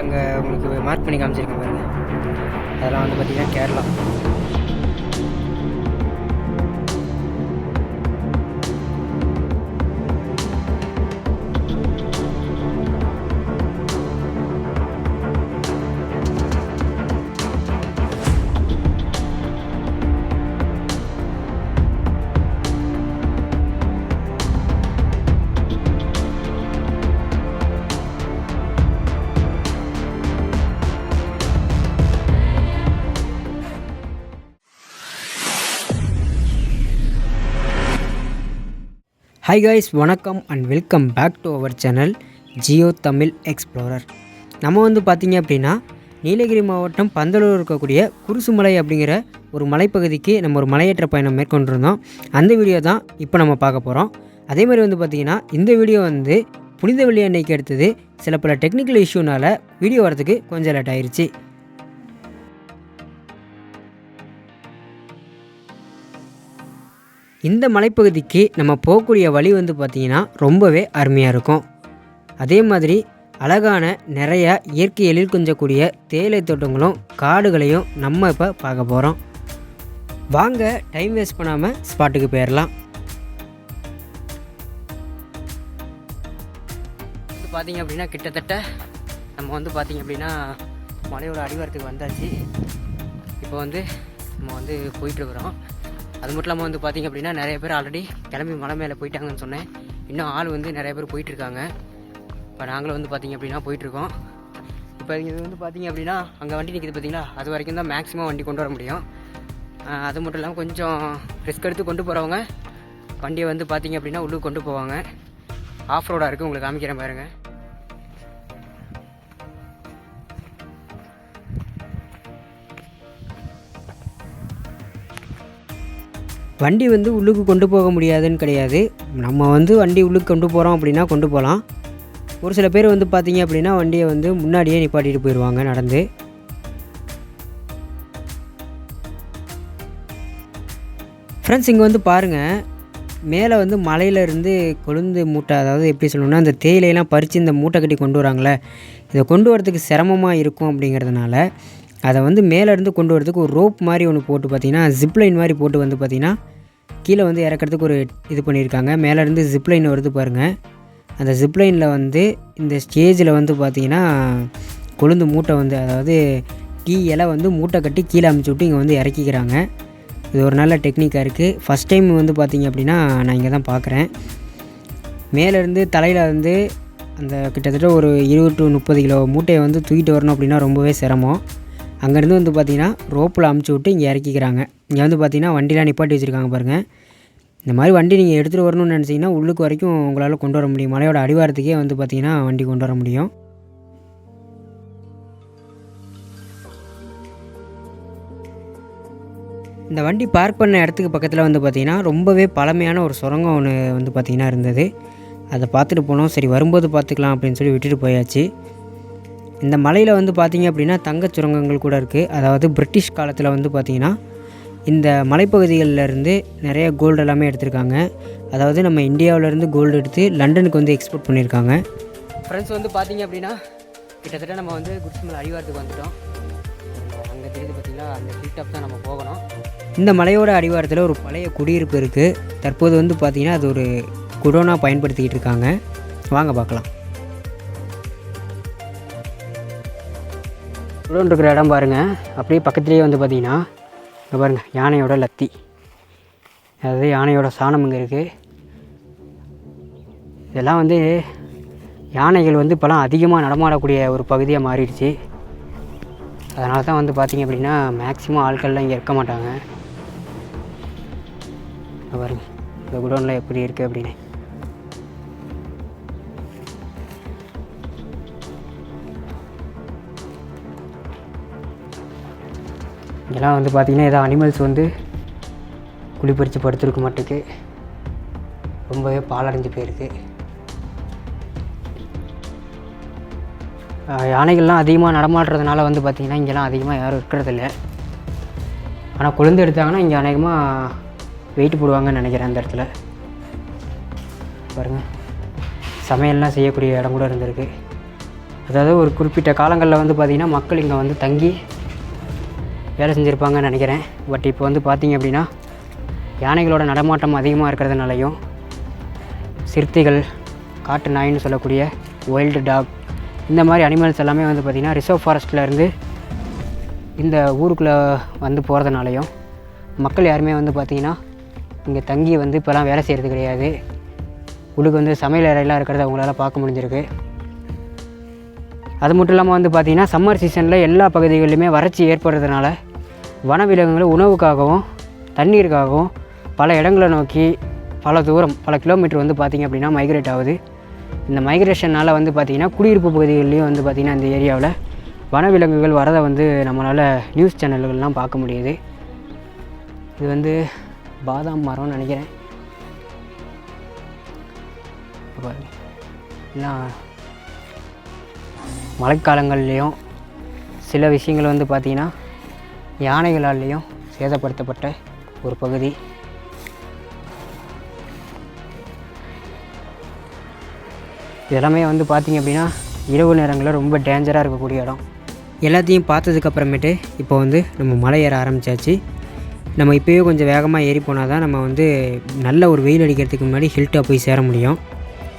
அங்கே உங்களுக்கு மார்க் பண்ணி காமிச்சிருக்கேன் பாருங்கள். அதெல்லாம் வந்து பார்த்திங்கன்னா கேரளா. ஹாய் காய்ஸ், வணக்கம் and welcome back to our channel Jio Tamil explorer. நம்ம வந்து பார்த்திங்க அப்படின்னா நீலகிரி மாவட்டம் பந்தலூர் இருக்கக்கூடிய குருசுமலை அப்படிங்கிற ஒரு மலைப்பகுதிக்கு நம்ம ஒரு மலையேற்ற பயணம் மேற்கொண்டிருந்தோம். அந்த வீடியோ தான் இப்போ நம்ம பார்க்க போகிறோம். அதே மாதிரி வந்து பார்த்திங்கன்னா இந்த வீடியோ வந்து புனித வெள்ளி அன்னைக்கு எடுத்தது. சில பல டெக்னிக்கல் இஷ்யூனால் வீடியோ வரதுக்கு கொஞ்சம் லேட் ஆயிடுச்சு. இந்த மலைப்பகுதிக்கு நம்ம போகக்கூடிய வழி வந்து பார்த்திங்கன்னா ரொம்பவே அருமையாக இருக்கும். அதே மாதிரி அழகான நிறையா இயற்கை எழில் கொஞ்சக்கூடிய தேயிலை தோட்டங்களும் காடுகளையும் நம்ம இப்போ பார்க்க போகிறோம். வாங்க டைம் வேஸ்ட் பண்ணாமல் ஸ்பாட்டுக்கு போயிடலாம். வந்து பார்த்திங்க அப்படின்னா கிட்டத்தட்ட நம்ம வந்து பார்த்திங்க அப்படின்னா மலையோட அடிவாரத்துக்கு வந்தாச்சு. இப்போ வந்து நம்ம வந்து போயிட்டுருக்குறோம். அது மட்டும் இல்லாமல் வந்து பார்த்திங்க அப்படின்னா நிறைய பேர் ஆல்ரெடி கிளம்பி மலை மேலே போயிட்டாங்கன்னு சொன்னேன். இன்னும் ஆள் வந்து நிறைய பேர் போயிட்டுருக்காங்க. இப்போ நாங்களும் வந்து பார்த்திங்க அப்படின்னா போயிட்டுருக்கோம். இப்போ இது வந்து பார்த்திங்க அப்படின்னா அங்கே வண்டி நிற்கிது பார்த்திங்களா, அது வரைக்கும் தான் மேக்ஸிமம் வண்டி கொண்டு வர முடியும். அது மட்டும் இல்லாமல் கொஞ்சம் ரிஸ்க் எடுத்து கொண்டு போகிறவங்க வண்டியை வந்து பார்த்திங்க அப்படின்னா உள்ளுக்கு கொண்டு போவாங்க. ஆஃப் ரோடாக இருக்குது, உங்களுக்கு காமிக்கிறேன் பாருங்கள். வண்டி வந்து உள்ளுக்கு கொண்டு போக முடியாதுன்னு கிடையாது. நம்ம வந்து வண்டி உள்ளுக்கு கொண்டு போகிறோம் அப்படின்னா கொண்டு போகலாம். ஒரு சில பேர் வந்து பார்த்திங்க அப்படின்னா வண்டியை வந்து முன்னாடியே நிப்பாட்டிட்டு போயிடுவாங்க நடந்து. ஃப்ரெண்ட்ஸ், இங்கே வந்து பாருங்கள், மேலே வந்து மலையிலேருந்து கொழுந்து மூட்டை, அதாவது எப்படி சொல்லணும்னா அந்த தேயிலையெல்லாம் பறித்து இந்த மூட்டை கட்டி கொண்டு வராங்களே, இதை கொண்டு வரதுக்கு சிரமமாக இருக்கும். அப்படிங்கிறதுனால அதை வந்து மேலேருந்து கொண்டு வரதுக்கு ஒரு ரோப் மாதிரி ஒன்று போட்டு பார்த்திங்கன்னா ஜிப்லைன் மாதிரி போட்டு வந்து பார்த்திங்கன்னா கீழே வந்து இறக்கிறதுக்கு ஒரு இது பண்ணியிருக்காங்க. மேலேருந்து ஜிப்லைன் வருது பாருங்கள். அந்த ஜிப்லைனில் வந்து இந்த ஸ்டேஜில் வந்து பார்த்திங்கன்னா கொழுந்து மூட்டை வந்து, அதாவது டீ இலை வந்து மூட்டை கட்டி கீழே அமுச்சு விட்டு இங்கே வந்து இறக்கிக்கிறாங்க. இது ஒரு நல்ல டெக்னிக்காக இருக்குது. ஃபஸ்ட் டைம் வந்து பார்த்திங்க அப்படின்னா நான் இங்கே தான் பார்க்குறேன். மேலேருந்து தலையில் வந்து அந்த கிட்டத்தட்ட ஒரு 20 to 30 கிலோ மூட்டையை வந்து தூக்கிட்டு வரணும் அப்படின்னா ரொம்பவே சிரமம். அங்கேருந்து வந்து பார்த்திங்கன்னா ரோப்பில் அமுச்சு விட்டு இங்கே இறக்கிக்கிறாங்க. இங்கே வந்து பார்த்திங்கன்னா வண்டிலாம் நிப்பாட்டி வச்சுருக்காங்க பாருங்கள். இந்த மாதிரி வண்டி நீங்கள் எடுத்துகிட்டு வரணும்னு நினச்சிங்கன்னா உள்ளுக்கு வரைக்கும் உங்களால் கொண்டு வர முடியும். மலையோட அடிவாரத்துக்கே வந்து பார்த்திங்கன்னா வண்டி கொண்டு வர முடியும். இந்த வண்டி பார்க் பண்ண இடத்துக்கு பக்கத்தில் வந்து பார்த்திங்கன்னா ரொம்பவே பழமையான ஒரு சுரங்கம் ஒன்று வந்து பார்த்திங்கன்னா இருந்தது. அதை பார்த்துட்டு போனோம். சரி, வரும்போது பார்த்துக்கலாம் அப்படின்னு சொல்லி விட்டுட்டு போயாச்சு. இந்த மலையில் வந்து பார்த்திங்க அப்படின்னா தங்கச் சுரங்கங்கள் கூட இருக்குது. அதாவது பிரிட்டிஷ் காலத்தில் வந்து பார்த்திங்கன்னா இந்த மலைப்பகுதிகளிலேருந்து நிறைய கோல்டு எல்லாமே எடுத்திருக்காங்க. அதாவது நம்ம இந்தியாவிலேருந்து கோல்டு எடுத்து லண்டனுக்கு வந்து எக்ஸ்போர்ட் பண்ணியிருக்காங்க. ஃப்ரெண்ட்ஸ், வந்து பார்த்திங்க அப்படின்னா கிட்டத்தட்ட நம்ம வந்து குருசுமலை அடிவாரத்துக்கு வந்துட்டோம். அங்கே தெரியுது பார்த்திங்களா, அந்த ஹில் டாப் தான் நம்ம போகணும். இந்த மலையோட அடிவாரத்தில் ஒரு பழைய குடியிருப்பு இருக்குது. தற்போது வந்து பார்த்திங்கன்னா அது ஒரு குடோனாக பயன்படுத்திக்கிட்டு இருக்காங்க. வாங்க பார்க்கலாம். குடோன் இருக்கிற இடம் பாருங்கள். அப்படியே பக்கத்துலேயே வந்து பார்த்திங்கன்னா இங்கே பாருங்கள், யானையோட லத்தி, அதாவது யானையோட சாணம் இங்கே இருக்குது. இதெல்லாம் வந்து யானைகள் வந்து இப்போலாம் அதிகமாக நடமாடக்கூடிய ஒரு பகுதியாக மாறிடுச்சு. அதனால தான் வந்து பார்த்திங்க அப்படின்னா மேக்ஸிமம் ஆட்கள்லாம் இங்கே இருக்க மாட்டாங்க. பாருங்க இந்த குடோனில் எப்படி இருக்குது அப்படின்னு. இங்கெல்லாம் வந்து பார்த்திங்கன்னா ஏதோ அனிமல்ஸ் வந்து குளிப்பறித்து படுத்துருக்க மாட்டுக்கு ரொம்பவே பாலடைஞ்சு போயிருக்கு. யானைகள்லாம் அதிகமாக நடமாடுறதுனால வந்து பார்த்திங்கன்னா இங்கெல்லாம் அதிகமாக யாரும் இருக்கிறதில்ல. ஆனால் கொழுந்து எடுத்தாங்கன்னா இங்கே அநேகமாக வெயிட் போடுவாங்கன்னு நினைக்கிறேன். அந்த இடத்துல பாருங்கள், சமையல்லாம் செய்யக்கூடிய இடம் கூட இருந்திருக்கு. அதாவது ஒரு குறிப்பிட்ட காலங்களில் வந்து பார்த்திங்கன்னா மக்கள் இங்கே வந்து தங்கி வேலை செஞ்சுருப்பாங்கன்னு நினைக்கிறேன். பட் இப்போ வந்து பார்த்திங்க அப்படின்னா யானைகளோட நடமாட்டம் அதிகமாக இருக்கிறதுனாலையும் சிறுத்தைகள், காட்டு நாயின்னு சொல்லக்கூடிய வைல்டு டாக், இந்த மாதிரி அனிமல்ஸ் எல்லாமே வந்து பார்த்திங்கன்னா ரிசர்வ் ஃபாரஸ்ட்லேருந்து இந்த ஊருக்குள்ளே வந்து போகிறதுனாலையும் மக்கள் யாருமே வந்து பார்த்திங்கன்னா இங்கே தங்கி வந்து இப்போலாம் வேலை செய்கிறது கிடையாது. உள்ளுக்கு வந்து சமையல் அறையெல்லாம் இருக்கிறத அவங்களால பார்க்க முடிஞ்சிருக்கு. அது மட்டும் இல்லாமல் வந்து பார்த்திங்கன்னா சம்மர் சீசனில் எல்லா பகுதிகளிலுமே வறட்சி ஏற்படுறதுனால வனவிலங்குகள் உணவுக்காகவும் தண்ணீருக்காகவும் பல இடங்களை நோக்கி பல தூரம் பல கிலோமீட்டர் வந்து பார்த்திங்க அப்படின்னா மைக்ரேட் ஆகுது. இந்த மைக்ரேஷனால் வந்து பார்த்திங்கன்னா குடியிருப்பு பகுதிகள்லேயும் வந்து பார்த்திங்கன்னா இந்த ஏரியாவில் வனவிலங்குகள் வரதை வந்து நம்மளால் நியூஸ் சேனல்கள்லாம் பார்க்க முடியுது. இது வந்து பாதாம் மரம்னு நினைக்கிறேன். பாருங்கள், எல்லாம் மழைக்காலங்கள்லேயும் சில விஷயங்கள் வந்து பார்த்திங்கன்னா யானைகளாலேயும் சேதப்படுத்தப்பட்ட ஒரு பகுதி. இதெல்லாமே வந்து பார்த்திங்க அப்படின்னா இரவு நேரங்களில் ரொம்ப டேஞ்சராக இருக்கக்கூடிய இடம். எல்லாத்தையும் பார்த்ததுக்கப்புறமேட்டு இப்போ வந்து நம்ம மலை ஏற ஆரம்பித்தாச்சு. நம்ம இப்போயே கொஞ்சம் வேகமாக ஏறி போனால் தான் நம்ம வந்து நல்ல ஒரு வெயில் அடிக்கிறதுக்கு முன்னாடி ஹில் டாப் போய் சேர முடியும்.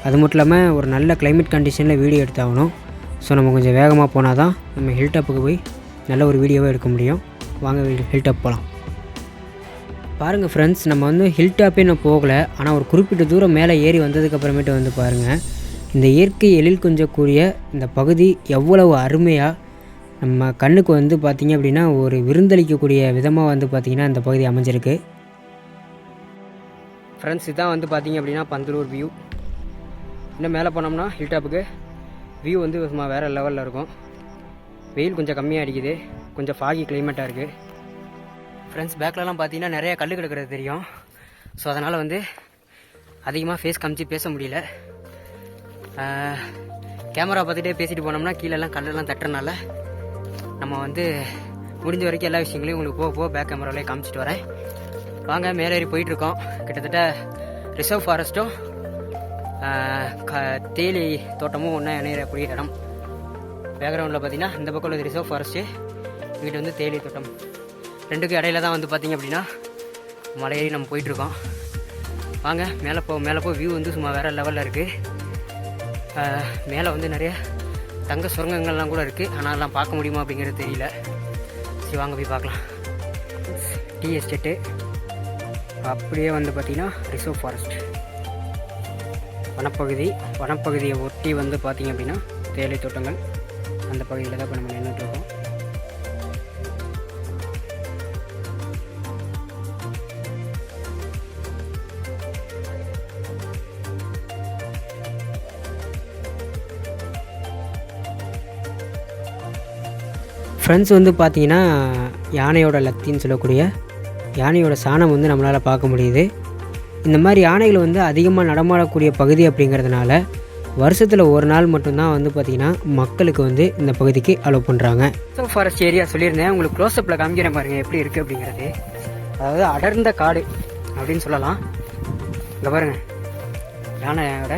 அது மட்டும் இல்லாமல் ஒரு நல்ல கிளைமேட் கண்டிஷனில் வீடியோ எடுத்தாகணும். ஸோ நம்ம கொஞ்சம் வேகமாக போனால் தான் நம்ம ஹில் டாப்புக்கு போய் நல்ல ஒரு வீடியோவை எடுக்க முடியும். வாங்க ஹில் டாப் போகலாம். பாருங்கள் ஃப்ரெண்ட்ஸ், நம்ம வந்து ஹில் டாப்பே இன்னும் போகலை. ஆனால் ஒரு குறிப்பிட்ட தூரம் மேலே ஏறி வந்ததுக்கப்புறமேட்டு வந்து பாருங்கள், இந்த இயற்கை எழில் கொஞ்சக்கூடிய இந்த பகுதி எவ்வளவு அருமையாக நம்ம கண்ணுக்கு வந்து பார்த்திங்க அப்படின்னா ஒரு விருந்தளிக்கக்கூடிய விதமாக வந்து பார்த்திங்கன்னா இந்த பகுதி அமைஞ்சிருக்கு. ஃப்ரெண்ட்ஸ், இதுதான் வந்து பார்த்திங்க அப்படின்னா பந்தலூர் வியூ. இன்னும் மேலே போனோம்னா ஹில் டாப்புக்கு வியூ வந்து சும்மா வேறு லெவலில் இருக்கும். வெயில் கொஞ்சம் கம்மியாக அடிக்குது, கொஞ்சம் ஃபாகி கிளைமேட்டாக இருக்குது. ஃப்ரெண்ட்ஸ், பேக்லலாம் பார்த்தீங்கன்னா நிறைய கல் கிடக்கிறது தெரியும். ஸோ அதனால் வந்து அதிகமாக ஃபேஸ் காமிச்சு பேச முடியல. கேமரா பார்த்துட்டே பேசிட்டு போனோம்னா கீழெல்லாம் கல்லெல்லாம் தட்டுறதுனால நம்ம வந்து முடிஞ்ச வரைக்கும் எல்லா விஷயங்களையும் உங்களுக்கு போக பேக் கேமராவிலே காமிச்சிட்டு வரேன். வாங்க, மேலே ஏறி போயிட்டுருக்கோம். கிட்டத்தட்ட ரிசர்வ் ஃபாரஸ்ட்டும் தேயிலை தோட்டமும் ஒன்றா இணையக்கூடிய இடம். பேக்ரவுண்டில் பார்த்தீங்கன்னா இந்த பக்கம் உள்ளது ரிசர்வ் ஃபாரஸ்ட்டு, இங்கிட்ட வந்து தேயிலை தோட்டம். ரெண்டுக்கும் இடையில தான் வந்து பார்த்திங்க அப்படின்னா மலை ஏறி நம்ம போயிட்டுருக்கோம். வாங்க மேலே போ வியூ வந்து சும்மா வேறு லெவலில் இருக்குது. மேலே வந்து நிறைய தங்க சுரங்கங்கள்லாம் கூட இருக்குது. ஆனால் எல்லாம் பார்க்க முடியுமா அப்படிங்கிறது தெரியல. சரி, வாங்க போய் பார்க்கலாம். டீ எஸ்டேட்டு அப்படியே வந்து பார்த்திங்கன்னா ரிசர்வ் ஃபாரஸ்ட் வனப்பகுதியை ஒட்டி வந்து பார்த்திங்க அப்படின்னா தேயிலை தோட்டங்கள். அந்த பகுதியில் தான் இப்போ நம்ம நின்றுட்டுருக்கோம். ஃப்ரெண்ட்ஸ், வந்து பார்த்திங்கன்னா யானையோட லத்தின்னு சொல்லக்கூடிய யானையோட சாணம் வந்து நம்மளால் பார்க்க முடியுது. இந்த மாதிரி யானைகள் வந்து அதிகமாக நடமாடக்கூடிய பகுதி அப்படிங்கிறதுனால வருஷத்தில் ஒரு நாள் மட்டும்தான் வந்து பார்த்திங்கன்னா மக்களுக்கு வந்து இந்த பகுதிக்கு அலோவ் பண்ணுறாங்க. ஸோ ஃபாரஸ்ட் ஏரியா சொல்லியிருந்தேன், உங்களுக்கு க்ளோஸ்அப்பில் காமிக்கிறேன் பாருங்கள் எப்படி இருக்குது அப்படிங்கிறது. அதாவது அடர்ந்த காடு அப்படின்னு சொல்லலாம். இங்கே பாருங்கள், யானையோட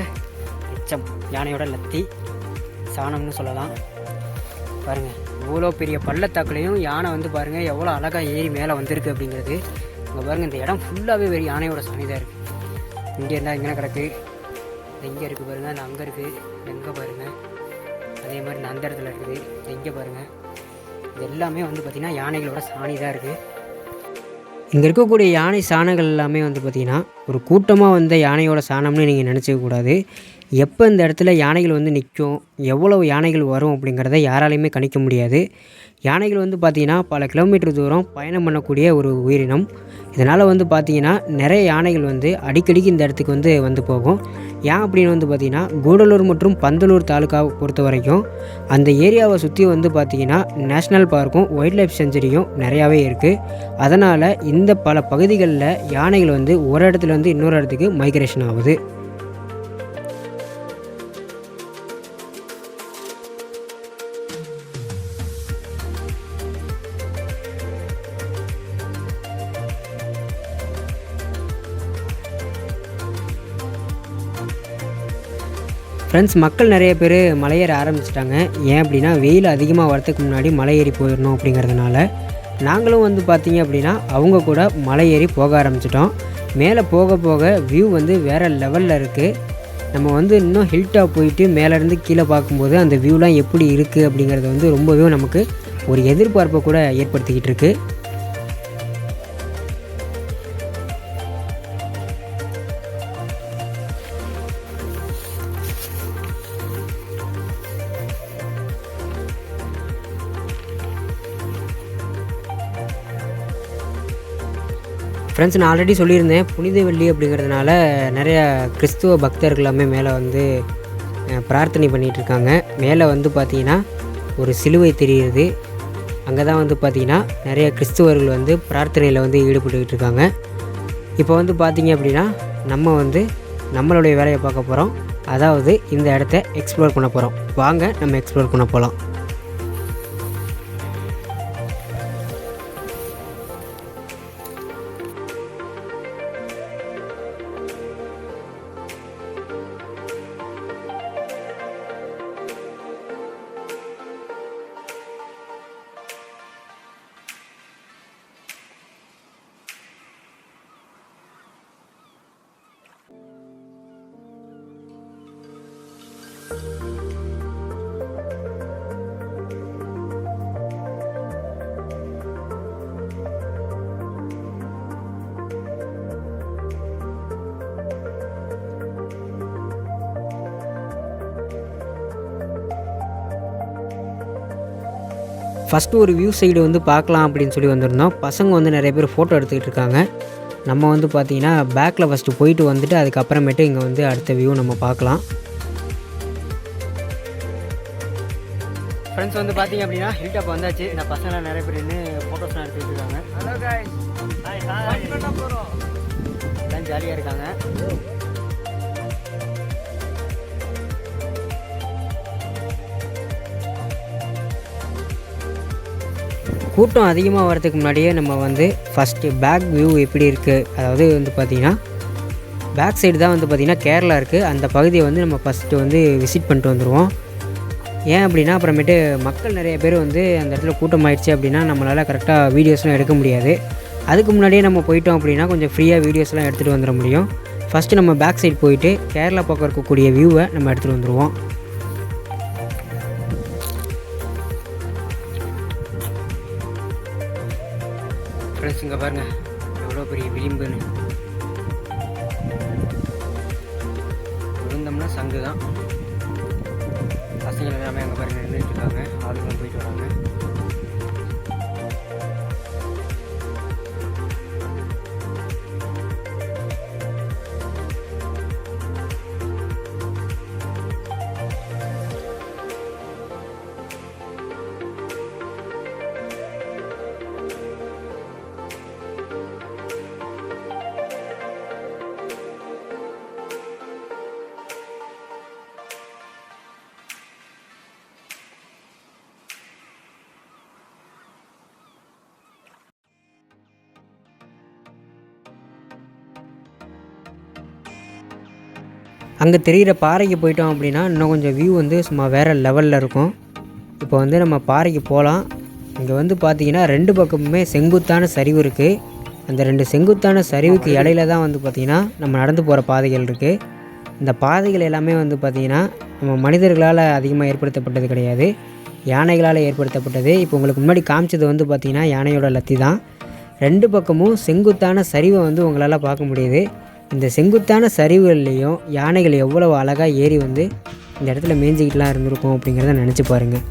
எச்சம், யானையோட லத்தி சாணம்னு சொல்லலாம். பாருங்கள், இவ்வளோ பெரிய பள்ளத்தாக்குலையும் யானை வந்து பாருங்கள் எவ்வளோ அழகாக ஏறி மேலே வந்திருக்கு அப்படிங்கிறது. இங்கே பாருங்கள், இந்த இடம் ஃபுல்லாகவே வெறும் யானையோட சாணி தான் இருக்குது. இங்கே இருந்தால் இங்கே கிடக்கு, எங்கே இருக்குது பாருங்கள், நான் அங்கே இருக்குது, எங்கே பாருங்கள், அதே மாதிரி நான் அந்த இடத்துல இருக்குது, எங்கே பாருங்கள், இது எல்லாமே வந்து பார்த்திங்கன்னா யானைகளோட சாணி தான் இருக்குது. இங்கே இருக்கக்கூடிய யானை சாணங்கள் எல்லாமே வந்து பார்த்திங்கன்னா ஒரு கூட்டமாக வந்த யானையோட சாணம்னு நீங்கள் நினச்சிக்கக்கூடாது. எப்போ இந்த இடத்துல யானைகள் வந்து நிற்கும், எவ்வளவு யானைகள் வரும் அப்படிங்கிறத யாராலையுமே கணிக்க முடியாது. யானைகள் வந்து பார்த்திங்கன்னா பல கிலோமீட்டர் தூரம் பயணம் பண்ணக்கூடிய ஒரு உயிரினம். இதனால் வந்து பார்த்திங்கன்னா நிறைய யானைகள் வந்து அடிக்கடிக்கு இந்த இடத்துக்கு வந்து போகும். ஏன் அப்படின்னு வந்து பார்த்திங்கன்னா கூடலூர் மற்றும் பந்தலூர் தாலுக்காவை பொறுத்த வரைக்கும் அந்த ஏரியாவை சுற்றி வந்து பார்த்திங்கன்னா நேஷ்னல் பார்க்கும் வைல்ட் லைஃப் செஞ்சுரியும் நிறையாவே இருக்குது. அதனால் இந்த பல பகுதிகளில் யானைகள் வந்து ஒரு இடத்துலேருந்து இன்னொரு இடத்துக்கு மைக்ரேஷன் ஆகுது. ஃப்ரெண்ட்ஸ், மக்கள் நிறைய பேர் மலையேற ஆரம்பிச்சிட்டாங்க. ஏன் அப்படின்னா வெயில் அதிகமாக வரத்துக்கு முன்னாடி மலை ஏறி போயிடணும் அப்படிங்கிறதுனால. நாங்களும் வந்து பார்த்திங்க அப்படின்னா அவங்க கூட மலை ஏறி போக ஆரம்பிச்சிட்டோம். மேலே போக போக வியூ வந்து வேறு லெவலில் இருக்குது. நம்ம வந்து இன்னும் ஹில்டாக போயிட்டு மேலேருந்து கீழே பார்க்கும்போது அந்த வியூலாம் எப்படி இருக்குது அப்படிங்கிறது வந்து ரொம்பவே நமக்கு ஒரு எதிர்பார்ப்பை கூட ஏற்படுத்திக்கிட்டு இருக்குது. ஃப்ரெண்ட்ஸ், நான் ஆல்ரெடி சொல்லியிருந்தேன், புனித வெள்ளி அப்படிங்கிறதுனால நிறையா கிறிஸ்துவ பக்தர்கள் எல்லாமே மேலே வந்து பிரார்த்தனை பண்ணிகிட்ருக்காங்க. மேலே வந்து பார்த்திங்கன்னா ஒரு சிலுவை தெரியுது. அங்கே தான் வந்து பார்த்திங்கன்னா நிறைய கிறிஸ்துவர்கள் வந்து பிரார்த்தனையில் வந்து ஈடுபட்டுக்கிட்டு இருக்காங்க. இப்போ வந்து பார்த்திங்க அப்படின்னா நம்ம வந்து நம்மளுடைய வேலையை பார்க்க போகிறோம். அதாவது இந்த இடத்த எக்ஸ்ப்ளோர் பண்ண போகிறோம். வாங்க நம்ம எக்ஸ்ப்ளோர் பண்ண போகலாம். ஃபஸ்ட்டு ஒரு வியூ சைடு வந்து பார்க்கலாம் அப்படின்னு சொல்லி வந்திருந்தோம். பசங்க வந்து நிறைய பேர் ஃபோட்டோ எடுத்துக்கிட்டு இருக்காங்க. நம்ம வந்து பார்த்திங்கன்னா பேக்கில் ஃபஸ்ட்டு போயிட்டு வந்துட்டு அதுக்கப்புறமேட்டு இங்கே வந்து அடுத்த வியூ நம்ம பார்க்கலாம். ஃப்ரெண்ட்ஸ், வந்து பார்த்திங்க அப்படின்னா ஹில் டாப் வந்தாச்சு. இந்த பசங்களாம் நிறைய பேர் நின்று ஃபோட்டோஸ்லாம் எடுத்துக்கிட்டு இருக்காங்க. ஹலோ காய்ஸ், எல்லாம் ஜாலியாக இருக்காங்க. கூட்டம் அதிகமாக வரதுக்கு முன்னாடியே நம்ம வந்து ஃபஸ்ட்டு பேக் வியூ எப்படி இருக்குது, அதாவது வந்து பார்த்திங்கன்னா பேக் சைடு தான் வந்து பார்த்திங்கன்னா கேரளா இருக்குது. அந்த பகுதியை வந்து நம்ம ஃபஸ்ட்டு வந்து விசிட் பண்ணிட்டு வந்துடுவோம். ஏன் அப்படின்னா அப்புறமேட்டு மக்கள் நிறைய பேர் வந்து அந்த இடத்துல கூட்டம் ஆயிடுச்சு அப்படின்னா நம்மளால் கரெக்டாக வீடியோஸ்லாம் எடுக்க முடியாது. அதுக்கு முன்னாடியே நம்ம போயிட்டோம் அப்படின்னா கொஞ்சம் ஃப்ரீயாக வீடியோஸ்லாம் எடுத்துகிட்டு வந்துட முடியும். ஃபஸ்ட்டு நம்ம பேக் சைடு போயிட்டு கேரளா பக்கம் இருக்கக்கூடிய வியூவை நம்ம எடுத்துகிட்டு வந்துடுவோம். ஃப்ரெண்ட்ஸ், இங்கே பாருங்கள் எவ்வளோ பெரிய விளிம்புன்னு. விழுந்தோம்னா சங்கு தான். பசங்கள் எல்லாமே அங்கே பாருங்கள் நின்றுட்டு இருக்காங்க. ஆளுங்களும் போயிட்டு வராங்க. அங்கே தெரிகிற பாறைக்கு போயிட்டோம் அப்படின்னா இன்னும் கொஞ்சம் வியூ வந்து சும்மா வேறு லெவலில் இருக்கும். இப்போ வந்து நம்ம பாறைக்கு போகலாம். இங்கே வந்து பார்த்திங்கன்னா 2 பக்கமுமே செங்குத்தான சரிவு இருக்குது. அந்த 2 செங்குத்தான சரிவுக்கு இடையில தான் வந்து பார்த்திங்கன்னா நம்ம நடந்து போகிற பாதைகள் இருக்குது. இந்த பாதைகள் எல்லாமே வந்து பார்த்திங்கன்னா நம்ம மனிதர்களால் அதிகமாக ஏற்படுத்தப்பட்டது கிடையாது, யானைகளால் ஏற்படுத்தப்பட்டது. இப்போ உங்களுக்கு முன்னாடி காமிச்சது வந்து பார்த்திங்கன்னா யானையோட லத்தி தான். 2 பக்கமும் செங்குத்தான சரிவை வந்து உங்களால் பார்க்க முடியுது. இந்த செங்குத்தான சரிவுகள்லேயும் யானைகள் எவ்வளோ அழகாக ஏறி வந்து இந்த இடத்துல மேய்ஞ்சிக்கிட்டுலாம் இருந்திருக்கும் அப்படிங்கிறத நினச்சி பாருங்கள்.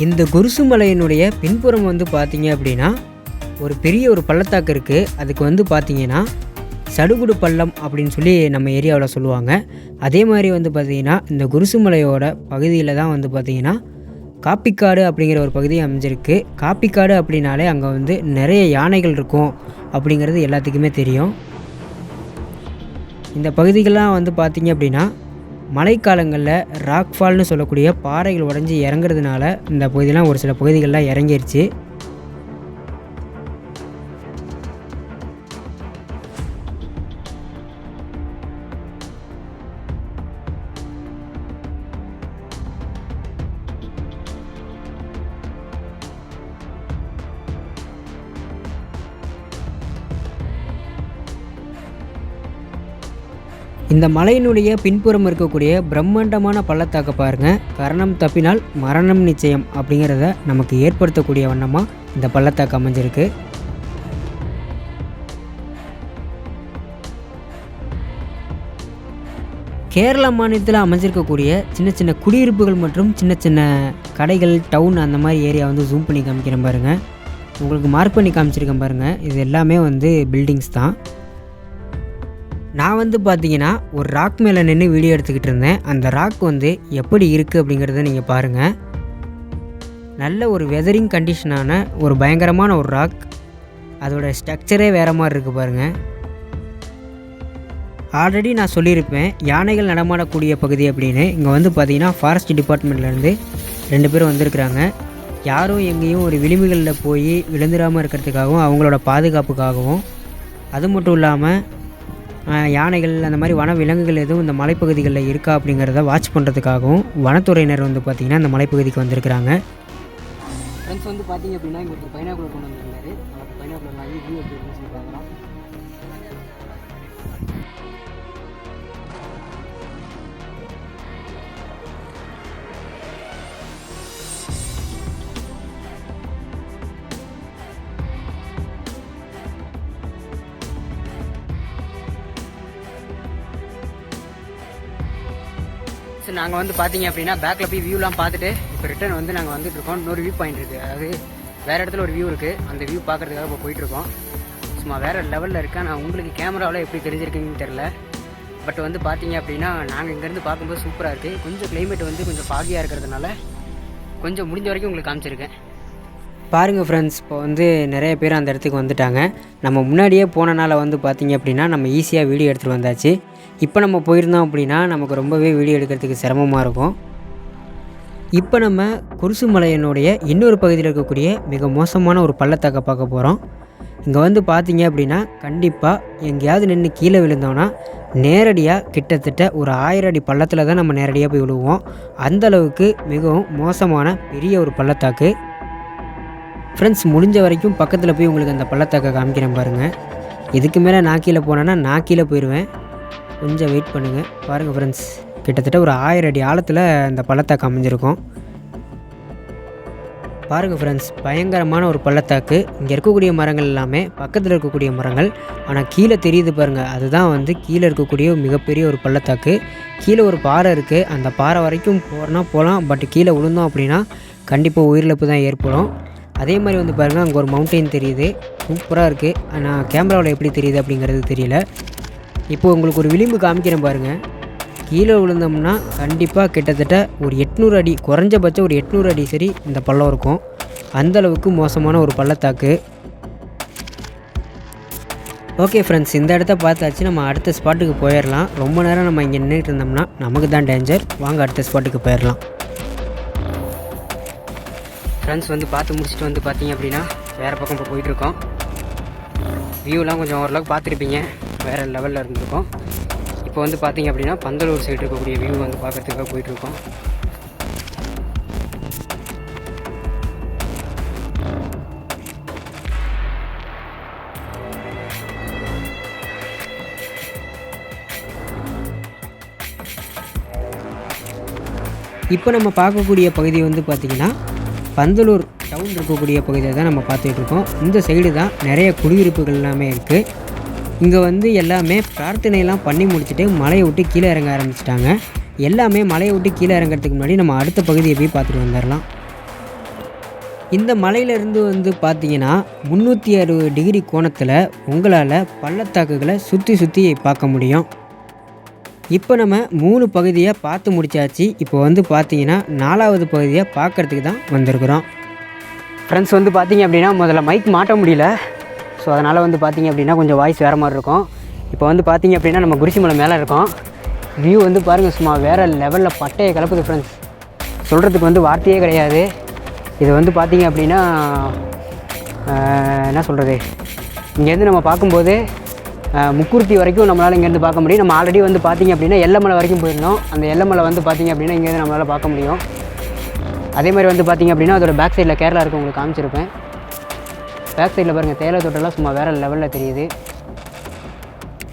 இந்த குருசு மலையினுடைய பின்புறம் வந்து பார்த்திங்க அப்படின்னா ஒரு பெரிய ஒரு பள்ளத்தாக்கு இருக்குது. அதுக்கு வந்து பார்த்திங்கன்னா சடுகுடு பள்ளம் அப்படின்னு சொல்லி நம்ம ஏரியாவில் சொல்லுவாங்க. அதே மாதிரி வந்து பார்த்திங்கன்னா இந்த குருசு மலையோட பகுதியில் தான் வந்து பார்த்திங்கன்னா காப்பிக்காடு அப்படிங்கிற ஒரு பகுதி அமைஞ்சிருக்கு. காப்பிக்காடு அப்படின்னாலே அங்கே வந்து நிறைய யானைகள் இருக்கும் அப்படிங்கிறது எல்லாத்துக்குமே தெரியும். இந்த பகுதிகள்லாம் வந்து பார்த்திங்க அப்படின்னா மழைக்காலங்களில் ராக் ஃபால்னு சொல்லக்கூடிய பாறைகள் உடஞ்சி இறங்குறதுனால இந்த பகுதியெலாம் ஒரு சில பகுதிகளெலாம் இறங்கிருச்சு. இந்த மலையினுடைய பின்புறம் இருக்கக்கூடிய பிரம்மாண்டமான பள்ளத்தாக்கை பாருங்கள். கரணம் தப்பினால் மரணம் நிச்சயம் அப்படிங்கிறத நமக்கு ஏற்படுத்தக்கூடிய வண்ணமாக இந்த பள்ளத்தாக்கு அமைஞ்சிருக்கு. கேரளா மாநிலத்தில் அமைஞ்சிருக்கக்கூடிய சின்ன சின்ன குடியிருப்புகள் மற்றும் சின்ன சின்ன கடைகள், டவுன் அந்த மாதிரி ஏரியா வந்து ஜூம் பண்ணி காமிக்கிறேன் பாருங்கள். உங்களுக்கு மார்க் பண்ணி காமிச்சிருக்கேன் பாருங்கள். இது எல்லாமே வந்து பில்டிங்ஸ் தான். நான் வந்து பார்த்தீங்கன்னா ஒரு ராக் மேலே நின்று வீடியோ எடுத்துக்கிட்டு இருந்தேன். அந்த ராக் வந்து எப்படி இருக்குது அப்படிங்கிறத நீங்கள் பாருங்கள். நல்ல ஒரு வெதரிங் கண்டிஷனான ஒரு பயங்கரமான ஒரு ராக். அதோட ஸ்ட்ரக்சரே வேறு மாதிரி இருக்குது பாருங்கள். ஆல்ரெடி நான் சொல்லியிருப்பேன் யானைகள் நடமாடக்கூடிய பகுதி அப்படின்னு. இங்கே வந்து பார்த்திங்கன்னா ஃபாரஸ்ட் டிபார்ட்மெண்ட்லேருந்து 2 பேரும் வந்திருக்கிறாங்க. யாரும் எங்கேயும் ஒரு விளிம்புகளில் போய் விழுந்துடாமல் இருக்கிறதுக்காகவும் அவங்களோட பாதுகாப்புக்காகவும், அது மட்டும் இல்லாமல் யானைகள் அந்த மாதிரி வன விலங்குகள் எதுவும் இந்த மலைப்பகுதிகளில் இருக்கா அப்படிங்கிறத வாட்ச் பண்ணுறதுக்காகவும் வனத்துறையினர் வந்து பார்த்திங்கன்னா இந்த மலைப்பகுதிக்கு வந்திருக்கிறாங்க. ஃப்ரெண்ட்ஸ் வந்து பார்த்திங்க அப்படின்னா இங்கே ஒரு பைனாக்குலர் கொண்டு வந்திருந்தாரு. பைனாக்குலர் வாங்கி வியூ எப்படி இருக்குன்னு சொல்லி பார்க்கலாம். ஸோ நாங்கள் வந்து பார்த்திங்க அப்படின்னா பேக்கில் போய் வியூலாம் பார்த்துட்டு இப்போ ரிட்டர்ன் வந்து நாங்கள் வந்துட்டுருக்கோம். இன்னொரு வியூ பாயிண்ட் இருக்குது. அதாவது வேறு இடத்துல ஒரு வியூ இருக்குது. அந்த வியூ பார்க்குறதுக்காக இப்போ போயிட்டுருக்கோம். சும்மா வேறு லெவலில் இருக்கேன். நான் உங்களுக்கு கேமராவில் எப்படி தெரிஞ்சிருக்கீங்கன்னு தெரில. பட் வந்து பார்த்திங்க அப்படின்னா நாங்கள் இங்கேருந்து பார்க்கும்போது சூப்பராக இருக்குது. கொஞ்சம் கிளைமேட் வந்து கொஞ்சம் ஃபாகியாக இருக்கிறதுனால கொஞ்சம் முடிஞ்ச வரைக்கும் உங்களுக்கு காமிச்சிருக்கேன். பாருங்கள் ஃப்ரெண்ட்ஸ், இப்போ வந்து நிறைய பேர் அந்த இடத்துக்கு வந்துட்டாங்க. நம்ம முன்னாடியே போனனால வந்து பார்த்திங்க அப்படின்னா நம்ம ஈஸியாக வீடியோ எடுத்துகிட்டு வந்தாச்சு. இப்போ நம்ம போயிருந்தோம் அப்படின்னா நமக்கு ரொம்பவே வீடியோ எடுக்கிறதுக்கு சிரமமாக இருக்கும். இப்போ நம்ம குருசு மலையினுடைய இன்னொரு பகுதியில் இருக்கக்கூடிய மிக மோசமான ஒரு பள்ளத்தாக்கை பார்க்க போகிறோம். இங்கே வந்து பார்த்திங்க அப்படின்னா கண்டிப்பாக எங்கேயாவது நின்று கீழே விழுந்தோன்னா நேரடியாக கிட்டத்தட்ட ஒரு 1000 அடி பள்ளத்தில் தான் நம்ம நேரடியாக போய் விழுவோம். அந்தளவுக்கு மிகவும் மோசமான பெரிய ஒரு பள்ளத்தாக்கு. ஃப்ரெண்ட்ஸ், முடிஞ்ச வரைக்கும் பக்கத்தில் போய் உங்களுக்கு அந்த பள்ளத்தாக்கை காமிக்கிறேன் பாருங்கள். இதுக்கு மேலே நான் கீழே போனேன்னா நான் கீழே போயிடுவேன். கொஞ்சம் வெயிட் பண்ணுங்கள். பாருங்கள் ஃப்ரெண்ட்ஸ், கிட்டத்தட்ட ஒரு 1000 அடி ஆழத்தில் அந்த பள்ளத்தாக்கு அமைஞ்சிருக்கும். பாருங்கள் ஃப்ரெண்ட்ஸ், பயங்கரமான ஒரு பள்ளத்தாக்கு. இங்கே இருக்கக்கூடிய மரங்கள் எல்லாமே பக்கத்தில் இருக்கக்கூடிய மரங்கள். ஆனால் கீழே தெரியுது பாருங்கள், அதுதான் வந்து கீழே இருக்கக்கூடிய மிகப்பெரிய ஒரு பள்ளத்தாக்கு. கீழே ஒரு பாறை இருக்குது. அந்த பாறை வரைக்கும் போகலாம். பட் கீழே விழுந்தோம் அப்படின்னா கண்டிப்பாக உயிரிழப்பு தான் ஏற்படும். அதே மாதிரி வந்து பாருங்கள், அங்கே ஒரு மவுண்டெயின் தெரியுது. சூப்பராக இருக்குது. ஆனால் கேமராவில் எப்படி தெரியுது அப்படிங்கிறது தெரியல. இப்போது உங்களுக்கு ஒரு விளிம்பு காமிக்கிறேன் பாருங்கள். கீழே விழுந்தோம்னா கண்டிப்பாக கிட்டத்தட்ட ஒரு 800 அடி, குறைஞ்சபட்சம் ஒரு 800 அடி சரி இந்த பள்ளம் இருக்கும். அந்தளவுக்கு மோசமான ஒரு பள்ளத்தாக்கு. ஓகே ஃப்ரெண்ட்ஸ், இந்த இடத்த பார்த்தாச்சு. நம்ம அடுத்த ஸ்பாட்டுக்கு போயிடலாம். ரொம்ப நேரம் நம்ம இங்கே நின்றுட்டு இருந்தோம்னா நமக்கு தான் டேஞ்சர். வாங்க அடுத்த ஸ்பாட்டுக்கு போயிடலாம். ஃப்ரெண்ட்ஸ் வந்து பார்த்து முடிச்சுட்டு வந்து பார்த்திங்க அப்படின்னா வேறு பக்கம் இப்போ போயிட்டுருக்கோம். வியூலாம் கொஞ்சம் ஓரளவுக்கு பார்த்துருப்பீங்க. வேறு லெவலில் இருந்திருக்கும். இப்போ வந்து பார்த்திங்க அப்படின்னா பந்தலூர் சைடு இருக்கக்கூடிய வியூ வந்து பார்க்குறதுக்காக போயிட்டுருக்கோம். இப்போ நம்ம பார்க்கக்கூடிய பகுதி வந்து பார்த்திங்கன்னா பந்தலூர் டவுன் இருக்கக்கூடிய பகுதியை தான் நம்ம பார்த்துட்ருக்கோம். இந்த சைடு தான் நிறைய குடியிருப்புகள் எல்லாமே இருக்குது. இங்கே வந்து எல்லாமே பிரார்த்தனையெல்லாம் பண்ணி முடிச்சுட்டு மலையை விட்டு கீழே இறங்க ஆரம்பிச்சிட்டாங்க. எல்லாமே மலையை விட்டு கீழே இறங்கிறதுக்கு முன்னாடி நம்ம அடுத்த பகுதியை போய் பார்த்துட்டு வந்துடலாம். இந்த மலையிலேருந்து வந்து பார்த்தீங்கன்னா 360 டிகிரி கோணத்தில் உங்களால் பள்ளத்தாக்குகளை சுற்றி சுற்றி பார்க்க முடியும். இப்போ நம்ம 3 பகுதியாக பார்த்து முடிச்சாச்சு. இப்போ வந்து பார்த்தீங்கன்னா 4வது பகுதியாக பார்க்குறதுக்கு தான் வந்திருக்கிறோம். ஃப்ரெண்ட்ஸ் வந்து பார்த்தீங்க அப்படின்னா முதல்ல மைக் மாட்ட முடியல. ஸோ அதனால் வந்து பார்த்தீங்க அப்படின்னா கொஞ்சம் வாய்ஸ் வேறு மாதிரி இருக்கும். இப்போ வந்து பார்த்தீங்க அப்படின்னா நம்ம குறிச்சி மலை மேலே இருக்கோம். வியூ வந்து பாருங்கள், சும்மா வேறு லெவலில் பட்டையை கிளப்புது ஃப்ரெண்ட்ஸ். சொல்கிறதுக்கு வந்து வார்த்தையே கிடையாது. இது வந்து பார்த்திங்க அப்படின்னா என்ன சொல்கிறது, இங்கேருந்து நம்ம பார்க்கும்போது முக்குருத்தி வரைக்கும் நம்மளால் இங்கேருந்து பார்க்க முடியும். நம்ம ஆல்ரெடி வந்து பார்த்திங்க அப்படின்னா எல்லமலை வரைக்கும் போயிருந்தோம். அந்த எல்லமலை வந்து பார்த்திங்க அப்படின்னா இங்கேருந்து நம்மளால் பார்க்க முடியும். அதே மாதிரி வந்து பார்த்திங்க அப்படின்னா அதோட பேக் சைடில் கேரளா இருக்குது, உங்களுக்கு காமிச்சிருப்பேன். பேக் சைடில் பாருங்கள், தேயிலை தோட்டம்லாம் சும்மா வேறு லெவலில் தெரியுது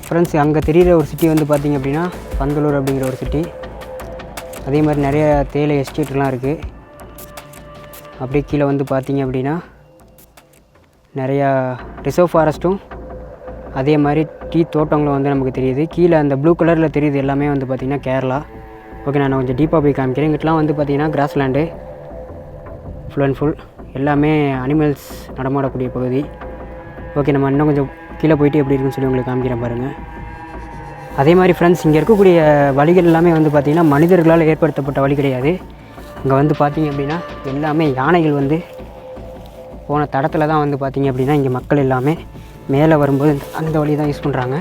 ஃப்ரெண்ட்ஸ். அங்கே தெரிகிற ஒரு சிட்டி வந்து பார்த்திங்க அப்படின்னா பந்தலூர் அப்படிங்கிற ஒரு சிட்டி. அதே மாதிரி நிறைய தேயிலை எஸ்டேட்லாம் இருக்குது. அப்படியே கீழே வந்து பார்த்திங்க அப்படின்னா நிறையா ரிசர்வ் ஃபாரஸ்ட்டும் அதே மாதிரி டீ தோட்டங்களும் வந்து நமக்கு தெரியுது. கீழே அந்த ப்ளூ கலரில் தெரியுது எல்லாமே வந்து பார்த்திங்கன்னா கேரளா. ஓகே, நான் கொஞ்சம் டீப்பாக போய் காமிக்கிறேன். இங்கிட்டலாம் வந்து பார்த்திங்கன்னா கிராஸ்லேண்டு ஃபுல் அண்ட் ஃபுல் எல்லாமே அனிமல்ஸ் நடமாடக்கூடிய பகுதி. ஓகே, நம்ம இன்னும் கொஞ்சம் கீழே போயிட்டு எப்படி இருக்குன்னு சொல்லி உங்களுக்கு காமிக்கிறேன் பாருங்கள். அதே மாதிரி ஃப்ரெண்ட்ஸ், இங்கே இருக்கக்கூடிய வழிகள் எல்லாமே வந்து பார்த்திங்கன்னா மனிதர்களால் ஏற்படுத்தப்பட்ட வழி கிடையாது. இங்கே வந்து பார்த்திங்க அப்படின்னா எல்லாமே யானைகள் வந்து போன தடத்தில் தான் வந்து பார்த்திங்க அப்படின்னா இங்கே மக்கள் எல்லாமே மேலே வரும்போது அந்த வழி தான் யூஸ் பண்ணுறாங்க.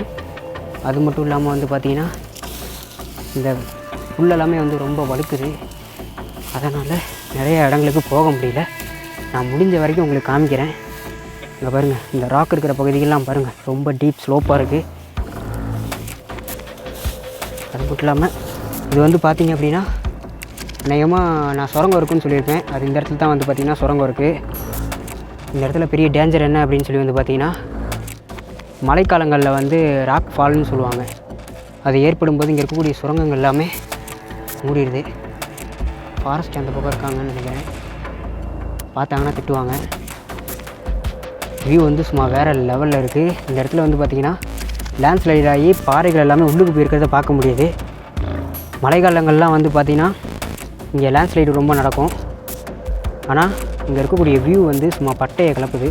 அது மட்டும் இல்லாமல் வந்து பார்த்திங்கன்னா இந்த புல்லெல்லாமே வந்து ரொம்ப வழுக்குது. அதனால் நிறைய இடங்களுக்கு போக முடியல. நான் முடிஞ்ச வரைக்கும் உங்களுக்கு காமிக்கிறேன். இங்கே பாருங்கள், இந்த ராக் இருக்கிற பகுதிகள்லாம் பாருங்கள், ரொம்ப டீப் ஸ்லோப்பாக இருக்குது. அது மட்டும் இல்லாமல் இது வந்து பார்த்திங்க அப்படின்னா அநேகமாக நான் சுரங்கம் இருக்குன்னு சொல்லியிருப்பேன். அது இந்த இடத்துல தான் வந்து பார்த்திங்கன்னா சுரங்கம் இருக்குது. இந்த இடத்துல பெரிய டேஞ்சர் என்ன அப்படின்னு சொல்லி வந்து பார்த்திங்கன்னா மழைக்காலங்களில் வந்து ராக் ஃபால்னு சொல்லுவாங்க. அது ஏற்படும் போது இங்கே இருக்கக்கூடிய சுரங்கங்கள் எல்லாமே மூடிடுது. ஃபாரஸ்ட் அந்த பக்கம் இருக்காங்கன்னு நினைக்கிறேன், பார்த்தாங்கன்னா திட்டுவாங்க. வியூ வந்து சும்மா வேறு லெவலில் இருக்குது. இந்த இடத்துல வந்து பார்த்திங்கன்னா லேண்ட்ஸ்லைட் ஆகி பாறைகள் எல்லாமே உள்ளுக்கு போயிருக்கிறத பார்க்க முடியுது. மழைக்காலங்கள்லாம் வந்து பார்த்திங்கன்னா இங்கே லேண்ட்ஸ்லைடு ரொம்ப நடக்கும். ஆனால் இங்கே இருக்கக்கூடிய வியூ வந்து சும்மா பட்டையை கிளப்புது.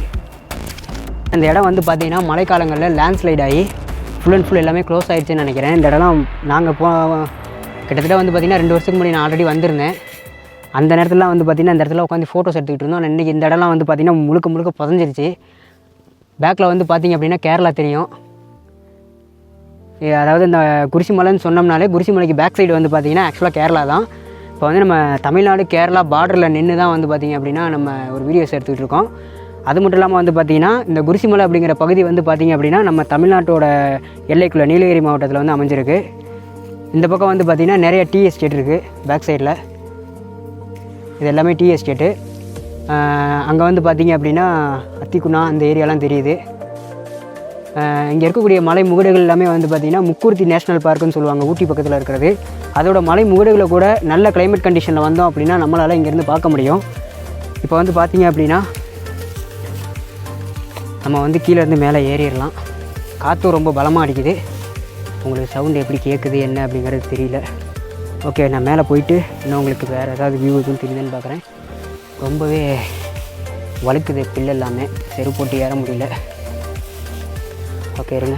இந்த இடம் வந்து பார்த்திங்கன்னா மழைக்காலங்களில் லேண்ட்ஸ்லைட் ஆகி ஃபுல் அண்ட் ஃபுல் எல்லாமே க்ளோஸ் ஆகிடுச்சுன்னு நினைக்கிறேன். இந்த இடம்லாம் நாங்கள் கிட்டத்தட்ட வந்து பார்த்திங்கன்னா 2 வருஷத்துக்கு முன்னாடி நான் ஆல்ரெடி வந்திருந்தேன். அந்த நேரத்துலலாம் வந்து பார்த்திங்கன்னா இந்த இடத்துல உட்காந்து ஃபோட்டோஸ் எடுத்துக்கிட்டு இருந்தோம். ஆனால் இன்றைக்கி இந்த இடம்லாம் வந்து பார்த்திங்கன்னா முழுக்க முழுக்க புதஞ்சிருச்சு. பேக்கில் வந்து பார்த்திங்க அப்படின்னா கேரளா தெரியும். அதாவது இந்த குறிச்சி மலைன்னு சொன்னோம்னாலே குறிச்சி மலைக்கு பேக் சைடு வந்து பார்த்திங்கன்னா ஆக்சுவலாக கேரளா தான். இப்போ வந்து நம்ம தமிழ்நாடு கேரளா பார்டரில் நின்று தான் வந்து பார்த்திங்க அப்படின்னா நம்ம ஒரு வீடியோஸ் எடுத்துக்கிட்டு இருக்கோம். அது மட்டும் இல்லாமல் வந்து பார்த்திங்கன்னா இந்த குறிச்சி மலை அப்படிங்கிற பகுதி வந்து பார்த்திங்க அப்படின்னா நம்ம தமிழ்நாட்டோட எல்லைக்குள்ளே நீலகிரி மாவட்டத்தில் வந்து அமைஞ்சிருக்கு. இந்த பக்கம் வந்து பார்த்திங்கன்னா நிறைய டீ எஸ்டேட் இருக்குது பேக் சைடில். இது எல்லாமே டீ எஸ்டேட்டு. அங்கே வந்து பார்த்திங்க அப்படின்னா அத்திக்குணா அந்த ஏரியாலாம் தெரியுது. இங்கே இருக்கக்கூடிய மலை முகடுகள் எல்லாமே வந்து பார்த்திங்கன்னா முக்குருத்தி நேஷ்னல் பார்க்குன்னு சொல்லுவாங்க, ஊட்டி பக்கத்தில் இருக்கிறது. அதோட மலை முகடுகளை கூட நல்ல கிளைமேட் கண்டிஷனில் வந்தோம் அப்படின்னா நம்மளால் இங்கேருந்து பார்க்க முடியும். இப்போ வந்து பார்த்திங்க அப்படின்னா நம்ம வந்து கீழேருந்து மேலே ஏறிடலாம். காற்றும் ரொம்ப பலமாக அடிக்குது. உங்களுக்கு சவுண்டு எப்படி கேட்குது என்ன அப்படிங்கிறது தெரியல. ஓகே, நான் மேலே போயிட்டு இன்னும் உங்களுக்கு வேறு ஏதாவது வியூ எதுவும் தெரியுதுன்னு பார்க்குறேன். ரொம்பவே வழுக்குது பில்லு எல்லாமே, செரு போட்டு ஏற முடியல. ஓகே இருங்க.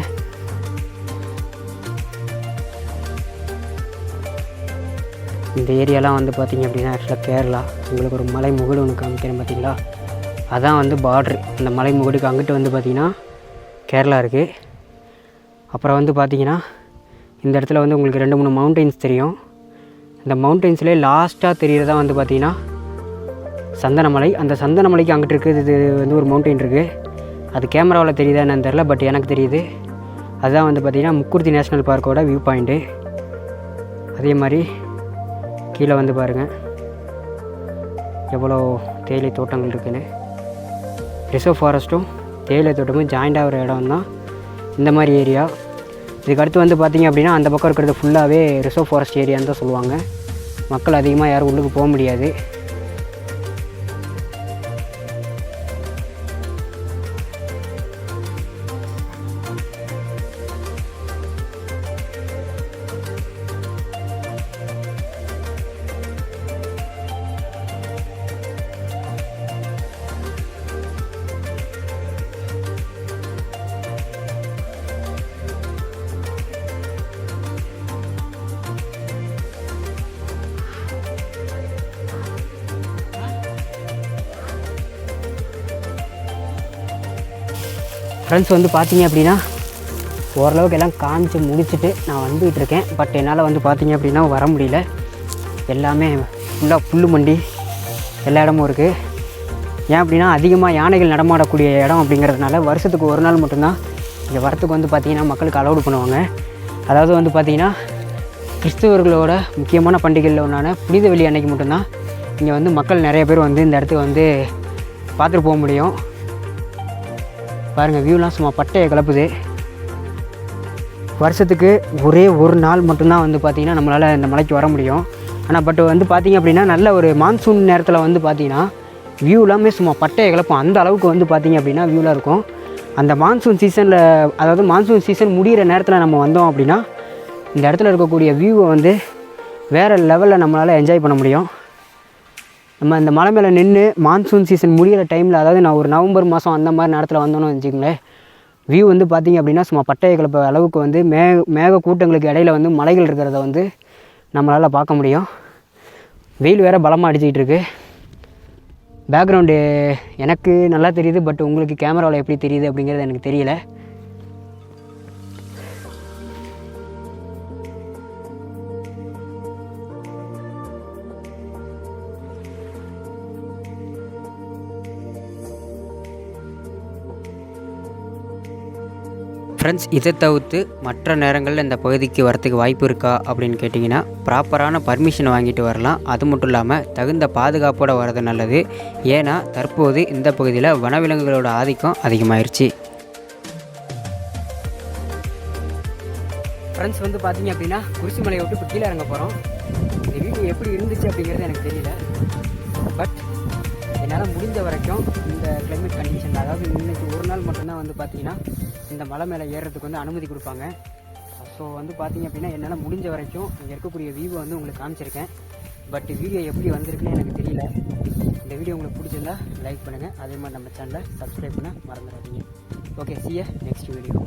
இந்த ஏரியாலாம் வந்து பார்த்திங்க அப்படின்னா ஆக்சுவலாக கேரளா. உங்களுக்கு ஒரு மலை முகடு ஒன்று காமிக்கிறேன் பார்த்திங்களா, அதான் வந்து பார்ட்ரு. இந்த மலை முகடுக்கு அங்கிட்டு வந்து பார்த்திங்கன்னா கேரளா இருக்குது. அப்புறம் வந்து பார்த்திங்கன்னா இந்த இடத்துல வந்து உங்களுக்கு 2-3 மவுண்டெயின்ஸ் தெரியும். இந்த மவுண்டெயின்ஸ்லேயே லாஸ்ட்டாக தெரிகிறதா வந்து பார்த்திங்கன்னா சந்தனமலை. அந்த சந்தனமலைக்கு அங்கிட்டு இருக்குது இது வந்து ஒரு மவுண்டெயின் இருக்குது. அது கேமராவில் தெரியுதா என்னன்னு தெரில, பட் எனக்கு தெரியுது. அதுதான் வந்து பார்த்திங்கன்னா முக்குருத்தி நேஷ்னல் பார்க்கோட வியூ பாயிண்ட்டு. அதே மாதிரி கீழே வந்து பாருங்கள் எவ்வளோ தேயிலை தோட்டங்கள் இருக்குதுன்னு. ரிசர்வ் ஃபாரஸ்ட்டும் தேயிலை தோட்டமும் ஜாயிண்ட் ஆகிற இடம் தான் இந்த மாதிரி ஏரியா. இதுக்கு அடுத்து வந்து பார்த்திங்க அப்படின்னா அந்த பக்கம் இருக்கிறது ஃபுல்லாகவே ரிசர்வ் ஃபாரஸ்ட் ஏரியான்னு தான் சொல்லுவாங்க. மக்கள் அதிகமாக யாரும் உள்ளுக்கு போக முடியாது. ஃப்ரெண்ட்ஸ் வந்து பார்த்தீங்க அப்படின்னா ஓரளவுக்கு எல்லாம் காமிச்சு முடிச்சுட்டு நான் வந்துகிட்டு இருக்கேன். பட் என்னால் வந்து பார்த்தீங்க அப்படின்னா வர முடியல. எல்லாமே ஃபுல்லாக புல் மண்டி எல்லா இடமும் இருக்குது. ஏன் அப்படின்னா அதிகமாக யானைகள் நடமாடக்கூடிய இடம் அப்படிங்கிறதுனால வருஷத்துக்கு ஒரு நாள் மட்டும்தான் இங்கே வரத்துக்கு வந்து பார்த்திங்கன்னா மக்களுக்கு அலோடு பண்ணுவாங்க. அதாவது வந்து பார்த்திங்கன்னா கிறிஸ்தவர்களோட முக்கியமான பண்டிகைகளில் ஒன்றான புனித வெள்ளி அன்னைக்கு மட்டும்தான் இங்கே வந்து மக்கள் நிறைய பேர் வந்து இந்த இடத்துக்கு வந்து பார்த்துட்டு போக முடியும். பாருங்கள், வியூலாம் சும்மா பட்டையை கிளப்புது. வருஷத்துக்கு ஒரே ஒரு நாள் மட்டும்தான் வந்து பார்த்திங்கன்னா நம்மளால் இந்த மலைக்கு வர முடியும். ஆனால் பட் வந்து பார்த்திங்க அப்படின்னா நல்ல ஒரு மான்சூன் நேரத்தில் வந்து பார்த்திங்கன்னா வியூ எல்லாமே சும்மா பட்டையை கிளப்பும். அந்த அளவுக்கு வந்து பார்த்திங்க அப்படின்னா வியூலாம் இருக்கும். அந்த மான்சூன் சீசனில், அதாவது மான்சூன் சீசன் முடிகிற நேரத்தில் நம்ம வந்தோம் அப்படின்னா இந்த இடத்துல இருக்கக்கூடிய வியூவை வந்து வேறு லெவலில் நம்மளால் என்ஜாய் பண்ண முடியும். நம்ம இந்த மலை மேலே நின்று மான்சூன் சீசன் முடிகிற டைமில், அதாவது நான் ஒரு நவம்பர் மாதம் அந்த மாதிரி நேரத்தில் வந்தோன்னு வச்சுக்கோங்களேன், வியூ வந்து பார்த்திங்க அப்படின்னா சும்மா பட்டையை கிளப்ப அளவுக்கு வந்து மேக கூட்டங்களுக்கு இடையில் வந்து மலைகள் இருக்கிறத வந்து நம்மளால் பார்க்க முடியும். வெயில் வேறு பலமாக அடிச்சிக்கிட்டு இருக்குது. பேக்ரவுண்டு எனக்கு நல்லா தெரியுது, பட் உங்களுக்கு கேமராவில் எப்படி தெரியுது அப்படிங்கிறது எனக்கு தெரியல. ஃப்ரெண்ட்ஸ், இதை தவிர்த்து மற்ற நேரங்களில் இந்த பகுதிக்கு வரத்துக்கு வாய்ப்பு இருக்கா அப்படின்னு கேட்டிங்கன்னா ப்ராப்பரான பர்மிஷன் வாங்கிட்டு வரலாம். அது மட்டும் இல்லாமல் தகுந்த பாதுகாப்போடு வர்றது நல்லது. ஏன்னா தற்போது இந்த பகுதியில் வனவிலங்குகளோட ஆதிக்கம் அதிகமாகிருச்சு. ஃப்ரெண்ட்ஸ் வந்து பார்த்திங்க அப்படின்னா குரிசி மலையை விட்டு இப்போ கீழே இறங்க போகிறோம். இந்த வீடியோ எப்படி இருந்துச்சு அப்படிங்கிறது எனக்கு தெரியல. பட் என்னால் முடிஞ்ச வரைக்கும் இந்த கிளைமேட் கண்டிஷன், அதாவது இன்றைக்கி ஒரு நாள் மட்டும்தான் வந்து பார்த்திங்கன்னா இந்த மலை மேலே ஏறுறதுக்கு வந்து அனுமதி கொடுப்பாங்க. ஸோ வந்து பார்த்திங்க அப்படின்னா என்னால் முடிஞ்ச வரைக்கும் இங்கே இருக்கக்கூடிய வியூவை வந்து உங்களுக்கு காமிச்சிருக்கேன். பட் வீடியோ எப்படி வந்திருக்குன்னு எனக்கு தெரியல. இந்த வீடியோ உங்களுக்கு பிடிச்சிருந்தா லைக் பண்ணுங்கள். அதே மாதிரி நம்ம சேனலை சப்ஸ்கிரைப் பண்ண மறந்துடாதீங்க. Okay, see you next video.